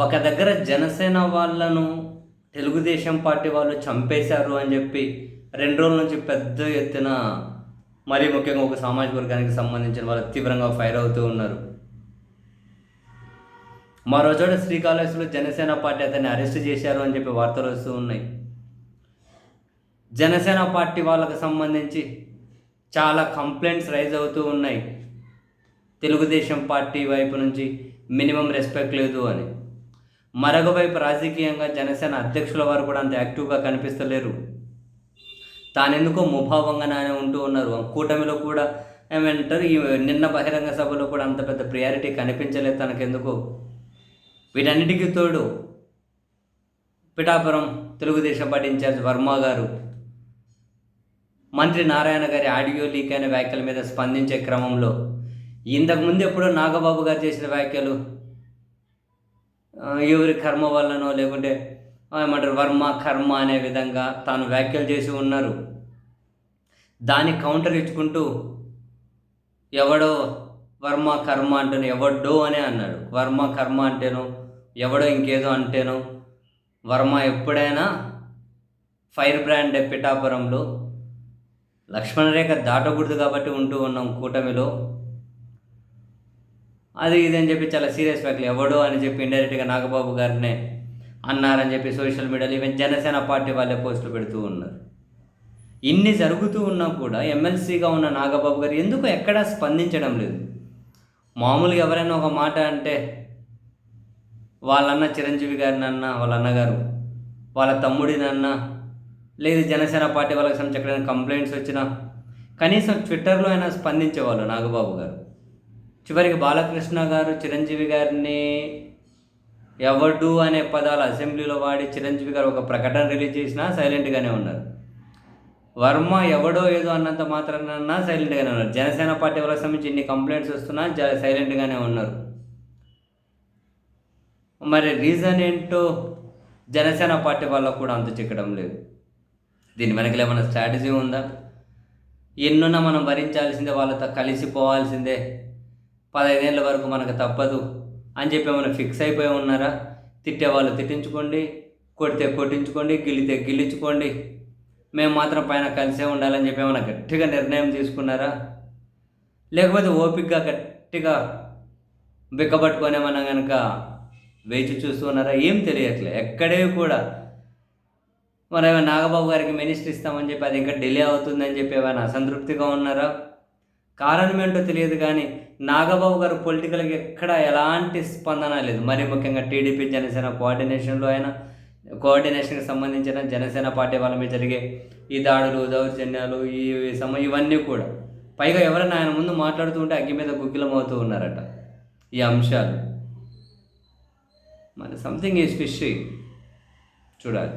ఒక దగ్గర జనసేన వాళ్ళను తెలుగుదేశం పార్టీ వాళ్ళు చంపేశారు అని చెప్పి 2 రోజుల నుంచి పెద్ద ఎత్తున మరీ ముఖ్యంగా ఒక సామాజిక వర్గానికి సంబంధించిన వాళ్ళు తీవ్రంగా ఫైర్ అవుతూ ఉన్నారు. మరో చోట శ్రీకాళహస్తిలో జనసేన పార్టీ అతన్ని అరెస్ట్ చేశారు అని చెప్పి వార్తలు వస్తూ ఉన్నాయి. జనసేన పార్టీ వాళ్ళకు సంబంధించి చాలా కంప్లైంట్స్ రైజ్ అవుతూ ఉన్నాయి. తెలుగుదేశం పార్టీ వైపు నుంచి మినిమం రెస్పెక్ట్ లేదు అని. మరొక వైపు రాజకీయంగా జనసేన అధ్యక్షుల వారు కూడా అంత యాక్టివ్గా కనిపిస్తలేరు. తానెందుకో ముభావంగానే ఉంటూ ఉన్నారు. కూటమిలో కూడా ఏమంటారు, ఈ నిన్న బహిరంగ సభలో కూడా అంత పెద్ద ప్రియారిటీ కనిపించలేదు తనకెందుకో. వీటన్నిటికీ తోడు పిఠాపురం తెలుగుదేశం పార్టీ ఇన్ఛార్జ్ వర్మ గారు మంత్రి నారాయణ గారి ఆడియో లీక్ అయిన వ్యాఖ్యల మీద స్పందించే క్రమంలో ఇంతకుముందు ఎప్పుడో నాగబాబు గారు చేసిన వ్యాఖ్యలు ఎవరి కర్మ వల్లనో లేకుంటే ఏమంటారు వర్మ కర్మ అనే విధంగా తాను వ్యాఖ్యలు చేసి ఉన్నారు. దాన్ని కౌంటర్ ఇచ్చుకుంటూ ఎవడో వర్మ కర్మ అంటేనో ఎవడో అనే అన్నాడు. వర్మ కర్మ అంటేనో ఎవడో ఇంకేదో అంటేనో వర్మ ఎప్పుడైనా ఫైర్ బ్రాండ్ పిఠాపురంలో లక్ష్మణరేఖ దాటకూడదు కాబట్టి ఉంటూ ఉన్నాం కూటమిలో. అది ఇదని చెప్పి చాలా సీరియస్ వ్యాఖ్యలు ఎవడో అని చెప్పి ఇండైరెక్ట్గా నాగబాబు గారినే అన్నారని చెప్పి సోషల్ మీడియాలో ఈవెన్ జనసేన పార్టీ వాళ్ళే పోస్టులు పెడుతూ ఉన్నారు. ఇన్ని జరుగుతూ ఉన్నా కూడా ఎమ్మెల్సీగా ఉన్న నాగబాబు గారు ఎందుకు ఎక్కడా స్పందించడం లేదు. మామూలుగా ఎవరైనా ఒక మాట అంటే వాళ్ళన్న చిరంజీవి గారిని అన్న, వాళ్ళ అన్నగారు వాళ్ళ తమ్ముడిని అన్న, లేదు జనసేన పార్టీ వాళ్ళకి సంబంధించి ఎక్కడైనా కంప్లైంట్స్ వచ్చినా కనీసం ట్విట్టర్లో అయినా స్పందించేవాళ్ళు నాగబాబు గారు. చివరికి బాలకృష్ణ గారు చిరంజీవి గారిని ఎవడు అనే పదాలు అసెంబ్లీలో వాడి చిరంజీవి గారు ఒక ప్రకటన రిలీజ్ చేసినా సైలెంట్గానే ఉన్నారు. వర్మ ఎవడో ఏదో అన్నంత మాత్రాన సైలెంట్గానే ఉన్నారు. జనసేన పార్టీ వాళ్ళకి సంబంధించి ఇన్ని కంప్లైంట్స్ వస్తున్నా సైలెంట్గానే ఉన్నారు. మరి రీజన్ ఏంటో జనసేన పార్టీ వాళ్ళకు కూడా అంతు చిక్కడం లేదు. దీని వెనకలు ఏమైనా స్ట్రాటజీ ఉందా? ఎన్నున్నా మనం భరించాల్సిందే, వాళ్ళతో కలిసిపోవాల్సిందే, 15 ఏళ్ళ వరకు మనకు తప్పదు అని చెప్పి ఏమైనా ఫిక్స్ అయిపోయి ఉన్నారా? తిట్టేవాళ్ళు తిట్టించుకోండి, కొడితే కొట్టించుకోండి, గిల్లితే గిల్లించుకోండి, మేము మాత్రం పైన కలిసే ఉండాలని చెప్పి ఏమైనా గట్టిగా నిర్ణయం తీసుకున్నారా? లేకపోతే ఓపికగా గట్టిగా బిక్కబట్టుకొని ఏమన్నా కనుక వేచి చూస్తున్నారా? ఏం తెలియట్లే ఎక్కడే కూడా. మరి ఏమైనా నాగబాబు గారికి మినిస్టర్ ఇస్తామని చెప్పి అది ఇంకా డిలే అవుతుందని చెప్పి ఏమైనా అసంతృప్తిగా ఉన్నారా? కారణం ఏంటో తెలియదు కానీ నాగబాబు గారు పొలిటికల్గా ఎక్కడ ఎలాంటి స్పందన లేదు. మరి ముఖ్యంగా టీడీపీ జనసేన కోఆర్డినేషన్కి సంబంధించిన జనసేన పార్టీ వాళ్ళ మీద జరిగే ఈ దాడులు, దౌర్జన్యాలు, ఇవన్నీ కూడా పైగా ఎవరైనా ఆయన ముందు మాట్లాడుతూ ఉంటే అగ్గి మీద గుగ్గిలం అవుతూ ఉన్నారట ఈ అంశాలు. మరి సంథింగ్ ఈజ్ ఫిషీ. చూడాలి.